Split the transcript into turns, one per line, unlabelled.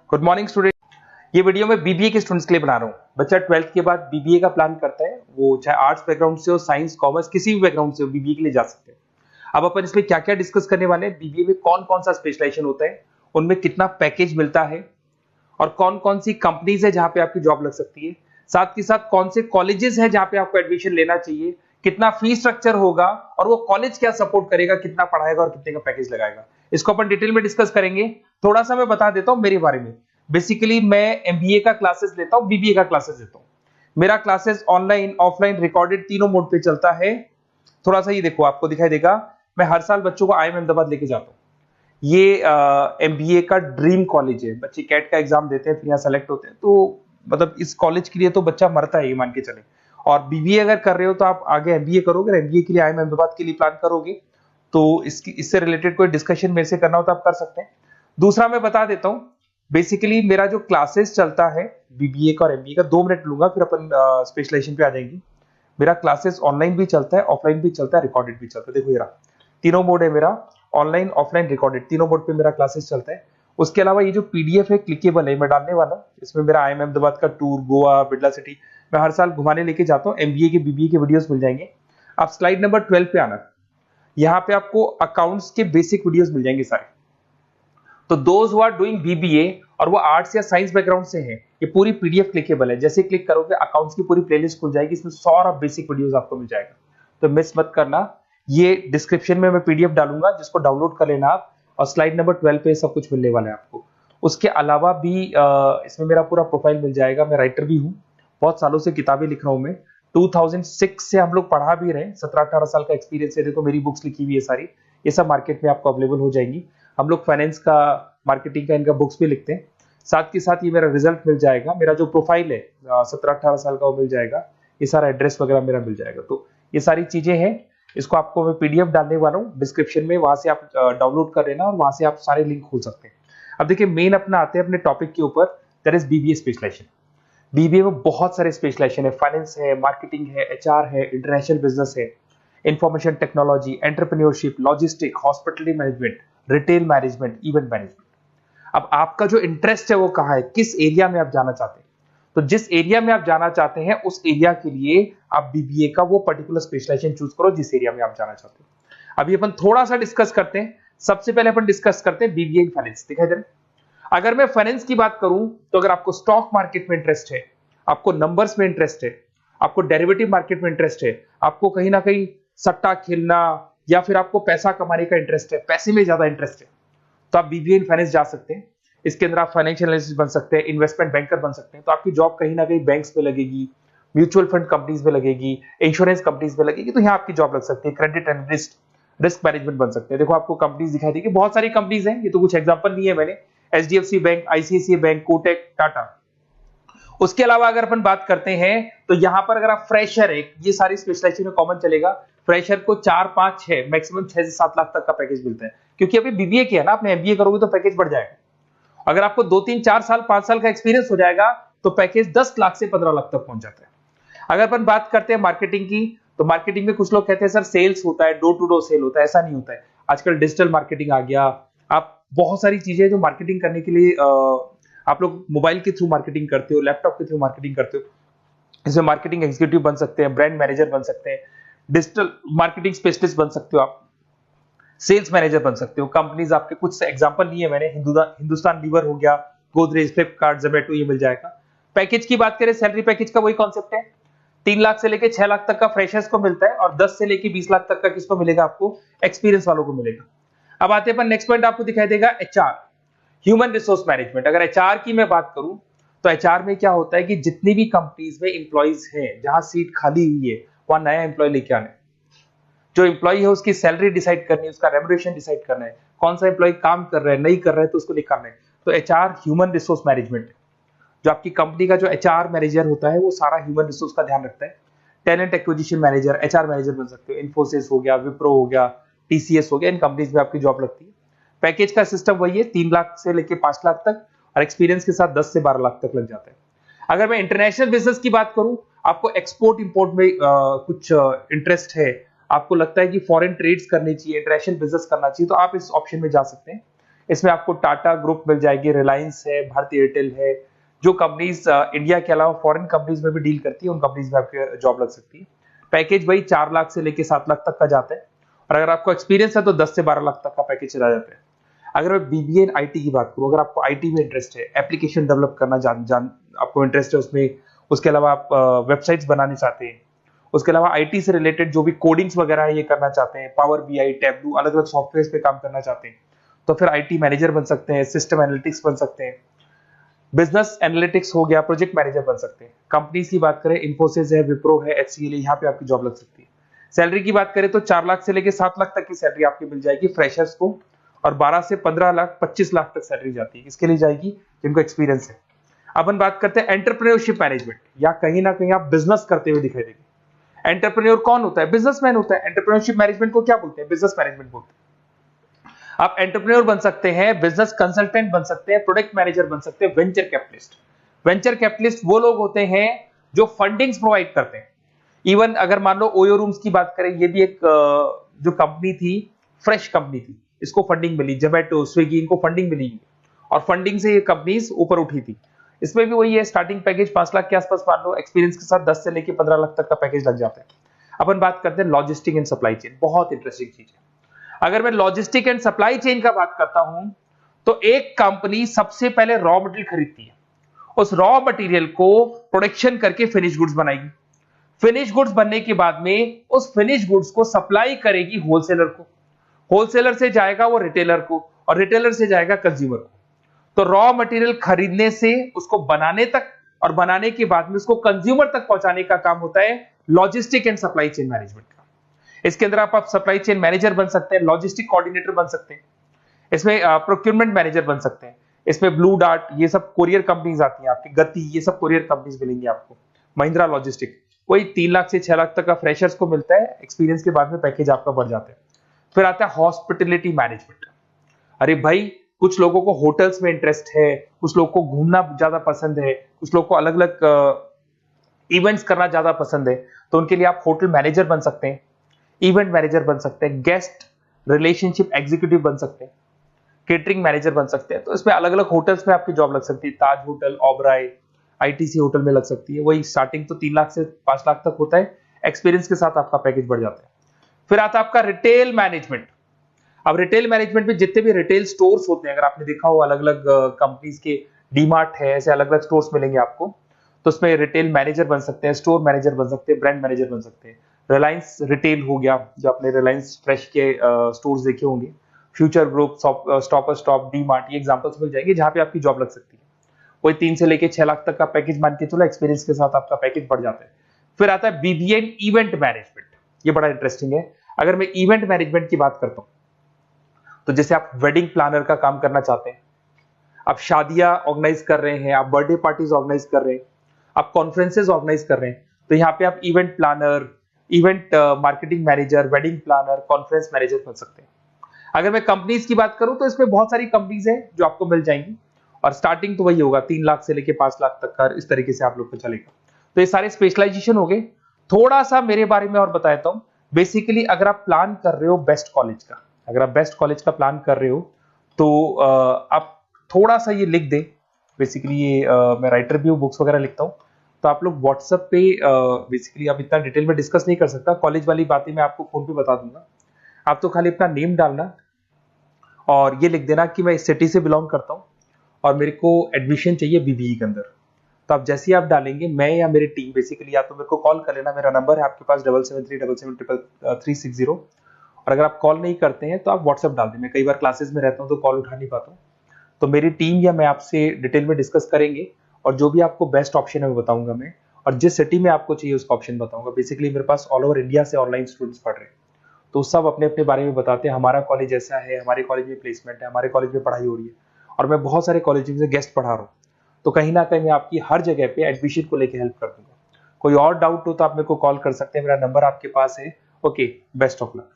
Good morning student. ये video मैं BBA के स्टूडेंट्स के लिए बना रहा हूँ। बच्चा 12th के बाद बीबीए का प्लान करता है, वो चाहे आर्ट्स बैकग्राउंड से हो, साइंस, कॉमर्स, किसी भी बैकग्राउंड से हो, बीबीए के लिए जा सकते हैं। अब अपन इसमें क्या क्या डिस्कस करने वाले हैं, बीबीए में कौन कौन सा स्पेशलाइजेशन होता है, उनमें कितना पैकेज मिलता है और कौन कौन सी कंपनीज है जहां पे आपकी जॉब लग सकती है, साथ के साथ कौन से कॉलेजेस है जहां पे आपको एडमिशन लेना चाहिए, कितना फी स्ट्रक्चर होगा और वो कॉलेज क्या सपोर्ट करेगा, कितना पढ़ाएगा और कितने का पैकेज लगाएगा, इसको अपन डिटेल में डिस्कस करेंगे। थोड़ा सा मैं बता देता हूं मेरे बारे में। बेसिकली मैं एमबीए का क्लासेस लेता हूं, बीबीए का क्लासेस लेता हूं। मेरा क्लासेस ऑनलाइन, ऑफलाइन, रिकॉर्डेड तीनों मोड पे चलता है। थोड़ा सा ये देखो, आपको दिखाई देगा, मैं हर साल बच्चों को आईएम अहमदाबाद लेके जाता हूँ। ये एमबीए का ड्रीम कॉलेज है। बच्चे कैट का एग्जाम देते हैं, फिर यहाँ सेलेक्ट होते हैं, तो मतलब इस कॉलेज के लिए तो बच्चा मरता है, ये मान के चले। और बीबीए अगर कर रहे हो तो आप आगे एमबीए करोगे, एमबीए के लिए आईएम अहमदाबाद के लिए प्लान करोगे, तो इससे रिलेटेड कोई डिस्कशन मेरे से करना हो तो आप कर सकते हैं। दूसरा मैं बता देता हूँ, बेसिकली मेरा जो क्लासेस चलता है बीबीए का और एमबीए का, 2 मिनट लूंगा फिर अपन स्पेशलाइजेशन पे आ जाएंगे। मेरा क्लासेस ऑनलाइन भी चलता है, ऑफलाइन भी चलता है, रिकॉर्डेड भी चलता है। देखो ये रहा, तीनों मोड है मेरा, ऑनलाइन, ऑफलाइन, रिकॉर्डेड, तीनों मोड पे मेरा क्लासेस चलता है। उसके अलावा ये जो पीडीएफ है, क्लिकेबल है, मैं डालने वाला हूँ। इसमें मेरा आईएम अहमदाबाद का टूर, गोवा, बिरला सिटी, मैं हर साल घुमाने लेके जाता हूँ। एमबीए के, बीबीए के वीडियोस मिल जाएंगे। आप स्लाइड नंबर 12 पे आना, यहाँ पे आपको अकाउंट्स के बेसिक वीडियोस मिल जाएंगे सारे। तो those who are doing BBA और वो आर्ट्स या साइंस बैकग्राउंड से हैं, ये पूरी पीडीएफ क्लिकेबल है। जैसे क्लिक करोगे अकाउंट्स की पूरी प्लेलिस्ट खुल जाएगी, इसमें सारा बेसिक वीडियोस आपको मिल जाएगा, तो मिस मत करना। ये डिस्क्रिप्शन में मैं पीडीएफ डालूंगा, जिसको डाउनलोड कर लेना आप, और स्लाइड नंबर 12 पे सब कुछ मिलने वाला है आपको। उसके अलावा भी इसमें मेरा पूरा प्रोफाइल मिल जाएगा। मैं राइटर भी हूँ, बहुत सालों से किताबें लिख रहा हूँ मैं। 2006 से हम लोग पढ़ा भी रहे हैं, 17-18 साल का एक्सपीरियंस है। देखो मेरी बुक्स लिखी हुई है सारी, ये सब मार्केट में आपको अवेलेबल हो जाएंगी। हम लोग फाइनेंस का, मार्केटिंग का, इनका बुक्स भी लिखते हैं। साथ के साथ ये मेरा रिजल्ट मिल जाएगा, मेरा जो प्रोफाइल है 17-18 साल का, वो मिल जाएगा। ये सारा एड्रेस वगैरह मेरा मिल जाएगा। तो ये सारी चीजें हैं, इसको आपको मैं पीडीएफ डालने वाला हूँ डिस्क्रिप्शन में, वहां से आप डाउनलोड कर लेना और वहां से आप सारे लिंक खोल सकते हैं। अब देखिए, मेन अपना आते हैं अपने टॉपिक के ऊपर, that is BBA specialisation. BBA में बहुत सारे स्पेशलाइजेशन है, फाइनेंस है, मार्केटिंग है, एचआर है, इंटरनेशनल बिजनेस है, information technology, entrepreneurship, logistic, hospitality management, retail management, event management. अब आपका जो इंटरेस्ट है वो कहाँ है, किस एरिया में आप जाना चाहते हैं, तो जिस एरिया में आप जाना चाहते हैं उस एरिया के लिए आप बीबीए का वो पर्टिकुलर स्पेशलाइजेशन चूज करो जिस एरिया में आप जाना चाहते हैं। अभी अपन थोड़ा सा डिस्कस करते हैं। सबसे पहले अपन डिस्कस करते हैं बीबीए इन फाइनेंस। दिखाई दे रहा है? अगर मैं फाइनेंस की बात करूं तो अगर आपको स्टॉक मार्केट में इंटरेस्ट है, आपको नंबर्स में इंटरेस्ट है, आपको डेरिवेटिव मार्केट में इंटरेस्ट है, आपको कहीं ना कहीं सट्टा खेलना या फिर आपको पैसा कमाने का इंटरेस्ट है, पैसे में ज्यादा इंटरेस्ट है, तो आप बीबीए इन फाइनेंस जा सकते हैं। इसके अंदर आप फाइनेंशियल एनालिस्ट बन सकते हैं, इन्वेस्टमेंट बैंकर बन सकते हैं। तो आपकी जॉब कहीं ना कहीं बैंक्स में लगेगी, म्यूचुअल फंड कंपनीज में लगेगी, इंश्योरेंस कंपनीज में लगेगी, तो यहाँ आपकी जॉब लग सकती है। क्रेडिट एनालिस्ट, रिस्क मैनेजमेंट बन सकते हैं। देखो आपको कंपनीज दिखाई देगी, बहुत सारी कंपनीज हैं, ये तो कुछ एग्जांपल नहीं है मैंने, HDFC bank, ICICI bank, Kotak, Tata. उसके अलावा अगर अपन बात करते हैं तो यहाँ पर अगर आप फ्रेशर है, ये सारी स्पेशलाइजेशन में कॉमन चलेगा। फ्रेशर को 4, 5, 6, मैक्सिमम 6 से 7 लाख तक का पैकेज मिलता है, क्योंकि अभी बीबीए किया ना आपने, एमबीए करोगे तो पैकेज बढ़ जाएगा। अगर आपको 2, 3, 4 साल, 5 साल का एक्सपीरियंस हो जाएगा तो पैकेज 10 लाख से 15 लाख तक पहुंच जाता है। अगर अपन बात करते हैं मार्केटिंग की, तो मार्केटिंग में कुछ लोग कहते हैं सर सेल्स होता है, डोर टू डोर सेल होता है, ऐसा नहीं होता है। आजकल डिजिटल मार्केटिंग आ गया, आप बहुत सारी चीजें जो मार्केटिंग करने के लिए आप लोग मोबाइल के थ्रू मार्केटिंग करते हो, लैपटॉप के थ्रू मार्केटिंग करते हो। इसमें मार्केटिंग एग्जीक्यूटिव बन सकते हैं, ब्रांड मैनेजर बन सकते हैं, डिजिटल मार्केटिंग स्पेशलिस्ट बन सकते हो, आप सेल्स मैनेजर बन सकते हो। कंपनीज आपके कुछ एग्जांपल लिए मैंने, हिंदुस्तान लीवर हो गया, गोदरेज, फ्लिपकार्ट, जोमेटो, ये मिल जाएगा। पैकेज की बात करें, सैलरी पैकेज का वही कॉन्सेप्ट है, 3 लाख से लेके 6 लाख तक का फ्रेशर्स को मिलता है और 10 से लेके 20 लाख तक का किसको मिलेगा, आपको एक्सपीरियंस वालों को मिलेगा। अब आते हैं नेक्स्ट पॉइंट, आपको दिखाई देगा एचआर, ह्यूमन रिसोर्स मैनेजमेंट। अगर एचआर की मैं बात करूं तो एचआर में क्या होता है कि जितनी भी कंपनीज में इंप्लॉइज हैं, जहां सीट खाली हुई है वहां नया इंप्लॉय लेके आना है। जो इंप्लॉय है उसकी सैलरी डिसाइड करनी है, उसका रेम्युनरेशन डिसाइड करना है, कौन सा इंप्लॉय काम कर रहा है, नहीं कर रहा है तो उसको निकालना है। तो एचआर ह्यूमन रिसोर्स मैनेजमेंट, जो आपकी कंपनी का जो एचआर मैनेजर होता है वो सारा ह्यूमन रिसोर्स का ध्यान रखता है। Talent acquisition manager, HR manager बन सकते हो। इन्फोसिस हो गया, विप्रो हो गया, टीसीएस हो गया, इन कंपनीज में आपकी जॉब लगती है। पैकेज का सिस्टम वही है, 3 लाख से लेके 5 लाख तक, और एक्सपीरियंस के साथ 10 से 12 लाख तक लग जाता है। अगर मैं इंटरनेशनल बिजनेस की बात करूं, आपको एक्सपोर्ट इंपोर्ट में कुछ इंटरेस्ट है, आपको लगता है कि फॉरेन ट्रेड्स करनी चाहिए, इंटरनेशनल बिजनेस करना चाहिए, तो आप इस ऑप्शन में जा सकते हैं। इसमें आपको टाटा ग्रुप मिल जाएगी, रिलायंस है, भारतीय एयरटेल है, जो कंपनीज इंडिया के अलावा फॉरेन कंपनीज में भी डील करती है, उन कंपनीज में आपके जॉब लग सकती है। पैकेज वही 4 लाख से लेके 7 लाख तक का जाता है, और अगर आपको एक्सपीरियंस है तो 10 से 12 लाख तक का पैकेज चला जाता है। अगर मैं बीबीए इन आईटी की बात करूं, अगर आपको आईटी में इंटरेस्ट है, एप्लीकेशन डेवलप करना आपको इंटरेस्ट है उसमें, उसके अलावा आप वेबसाइट्स बनाने चाहते हैं, उसके अलावा आईटी से रिलेटेड जो भी कोडिंग्स वगैरह है ये करना चाहते हैं, पावर बीआई, टैबलू, अलग अलग सॉफ्टवेयर पे काम करना चाहते हैं, तो फिर आईटी मैनेजर बन सकते हैं, सिस्टम एनालिटिक्स बन सकते हैं, बिजनेस एनालिटिक्स हो गया, प्रोजेक्ट मैनेजर बन सकते हैं। कंपनीज की बात करें, इन्फोसिस है, विप्रो है, एचसीएल है, यहाँ पे आपकी जॉब लग सकती है। सैलरी की बात करें तो 4 लाख से लेके 7 लाख तक की सैलरी आपकी मिल जाएगी फ्रेशर्स को, और 12 से 15 लाख 25 लाख तक सैलरी जाती है। इसके लिए जाएगी जिनको एक्सपीरियंस है। अपन बात करते हैं एंटरप्रेन्योरशिप मैनेजमेंट, या कहीं ना कहीं आप बिजनेस करते हुए दिखाई देंगे। एंटरप्रेन्योर कौन होता है? बिजनेसमैन होता है। एंटरप्रेन्योरशिप मैनेजमेंट को क्या बोलते हैं? बिजनेस मैनेजमेंट बोलते हैं। आप एंटरप्रेन्योर बन सकते हैं, बिजनेस कंसल्टेंट बन सकते हैं, प्रोडक्ट मैनेजर बन सकते हैं, वेंचर कैपिटलिस्ट। वेंचर कैपिटलिस्ट वो लोग होते हैं जो फंडिंग्स प्रोवाइड करते हैं। इवन अगर मान लो ओयो रूम्स की बात करें, ये भी एक जो कंपनी थी, फ्रेश कंपनी थी, इसको फंडिंग मिली, जोमेटो, स्विगी, इनको फंडिंग मिली, और फंडिंग से ये कंपनीज ऊपर उठी थी। इसमें भी वही है, स्टार्टिंग पैकेज 5 लाख के आसपास मान लो, एक्सपीरियंस के साथ 10 से लेके 15 लाख तक का पैकेज लग जाता है। अपन बात करते हैं लॉजिस्टिक एंड सप्लाई चेन, बहुत इंटरेस्टिंग चीज है। अगर मैं लॉजिस्टिक एंड सप्लाई चेन का बात करता हूं, तो एक कंपनी सबसे पहले रॉ मटेरियल खरीदती है, उस रॉ मटेरियल को प्रोडक्शन करके फिनिश गुड्स बनाएगी। फिनिश गुड्स बनने के बाद में उस फिनिश गुड्स को सप्लाई करेगी होलसेलर को, होलसेलर से जाएगा वो रिटेलर को, और रिटेलर से जाएगा कंज्यूमर को। तो रॉ मटेरियल खरीदने से उसको बनाने तक, और बनाने के बाद में उसको कंज्यूमर तक पहुंचाने का काम होता है logistic and supply chain management का। इसके अंदर आप सप्लाई चेन मैनेजर बन सकते हैं, लॉजिस्टिक कोऑर्डिनेटर बन सकते हैं, इसमें प्रोक्योरमेंट मैनेजर बन सकते हैं, इसमें ब्लू डार्ट, ये सब कोरियर कंपनीज आती हैं आपकी, गति, ये सब कोरियर कंपनीज मिलेंगी आपको, महिंद्रा लॉजिस्टिक, कोई 3 लाख से 6 लाख तक का फ्रेशर्स को मिलता है, एक्सपीरियंस के बाद में पैकेज आपका बढ़ जाता है। फिर आता है हॉस्पिटलिटी मैनेजमेंट। अरे भाई, कुछ लोगों को होटल्स में इंटरेस्ट है, कुछ लोगों को घूमना ज्यादा पसंद है, कुछ लोगों को अलग अलग इवेंट्स करना ज्यादा पसंद है, तो उनके लिए आप होटल मैनेजर बन सकते हैं, इवेंट मैनेजर बन सकते हैं, गेस्ट रिलेशनशिप एग्जीक्यूटिव बन सकते हैं, केटरिंग मैनेजर बन सकते हैं। तो इसमें अलग अलग होटल्स में आपकी जॉब लग सकती है, ताज होटल, ओबराय, आईटीसी होटल में लग सकती है। वही स्टार्टिंग तो 3 लाख से 5 लाख तक होता है, एक्सपीरियंस के साथ आपका पैकेज बढ़ जाता है। फिर आता है आपका रिटेल मैनेजमेंट। अब रिटेल मैनेजमेंट में जितने भी रिटेल स्टोर्स होते हैं, अगर आपने देखा हो अलग अलग कंपनीज के, डीमार्ट है, ऐसे अलग अलग स्टोर्स मिलेंगे आपको, तो उसमें रिटेल मैनेजर बन सकते हैं, स्टोर मैनेजर बन सकते हैं, ब्रांड मैनेजर बन सकते हैं। रिलायंस रिटेल हो गया, जो आपने रिलायंस फ्रेश के स्टोर्स देखे होंगे, future group, stopper stop, DMart, ये एग्जांपल्स मिल जाएंगे जहां पे आपकी जॉब लग सकती है। कोई 3 से लेके 6 लाख तक का पैकेज मान के चलो, एक्सपीरियंस के साथ आपका पैकेज बढ़ जाता है। फिर आता है बीबीए इवेंट मैनेजमेंट, ये बड़ा इंटरेस्टिंग है। अगर मैं इवेंट मैनेजमेंट की बात करता हूं, तो जैसे आप वेडिंग प्लानर का काम करना चाहते हैं, आप शादियां ऑर्गेनाइज कर रहे हैं, आप बर्थडे पार्टीज ऑर्गेनाइज कर रहे हैं, आप कॉन्फ्रेंसेज ऑर्गेनाइज कर रहे हैं, तो यहाँ पे आप event planner, event marketing manager, wedding planner, conference manager बन सकते हैं। अगर मैं कंपनीज की बात करूं, तो इसमें बहुत सारी कंपनीज हैं जो आपको मिल जाएंगी, और स्टार्टिंग तो वही होगा 3 लाख से लेके 5 लाख तक का, इस तरीके से आप लोग को चलेगा। तो ये सारे स्पेशलाइजेशन हो गए। थोड़ा सा मेरे बारे में और बता देता हूं। बेसिकली अगर आप प्लान कर रहे हो बेस्ट कॉलेज का, अगर आप बेस्ट कॉलेज का प्लान कर रहे हो, तो आप थोड़ा सा ये लिख दें। बेसिकली ये मैं राइटर भी हूँ, बुक्स वगैरह लिखता हूँ, तो आप लोग व्हाट्सएप पे, बेसिकली आप इतना डिटेल में डिस्कस नहीं कर सकता, कॉलेज वाली बातें मैं आपको फोन पे बता दूंगा। आप तो खाली अपना नेम डालना और ये लिख देना कि मैं इस सिटी से बिलोंग करता हूँ और मेरे को एडमिशन चाहिए बीबीए के अंदर। तो आप जैसे ही आप डालेंगे, मैं या मेरी टीम बेसिकली, या तो मेरे को कॉल कर लेना, मेरा नंबर है आपके पास 7737733360। और अगर आप कॉल नहीं करते हैं तो आप व्हाट्सएप डाल दें। मैं कई बार क्लासेस में रहता हूँ तो कॉल उठा नहीं पाता हूँ, तो मेरी टीम या मैं आपसे डिटेल में डिस्कस करेंगे, और जो भी आपको बेस्ट ऑप्शन है वो बताऊंगा मैं, और जिस सिटी में आपको चाहिए उसका ऑप्शन बताऊंगा। बेसिकली मेरे पास ऑल ओवर इंडिया से ऑनलाइन स्टूडेंट्स पढ़ रहे हैं, तो सब अपने अपने बारे में बताते हैं, हमारा कॉलेज ऐसा है, हमारे कॉलेज में प्लेसमेंट है, हमारे कॉलेज में पढ़ाई हो रही है, और मैं बहुत सारे कॉलेज में गेस्ट पढ़ा रहा हूँ। तो कहीं ना कहीं मैं आपकी हर जगह पे एडमिशन को लेकर हेल्प कर दूंगा। कोई और डाउट हो तो आप मेरे को कॉल कर सकते हैं, मेरा नंबर आपके पास है। Okay, best of luck.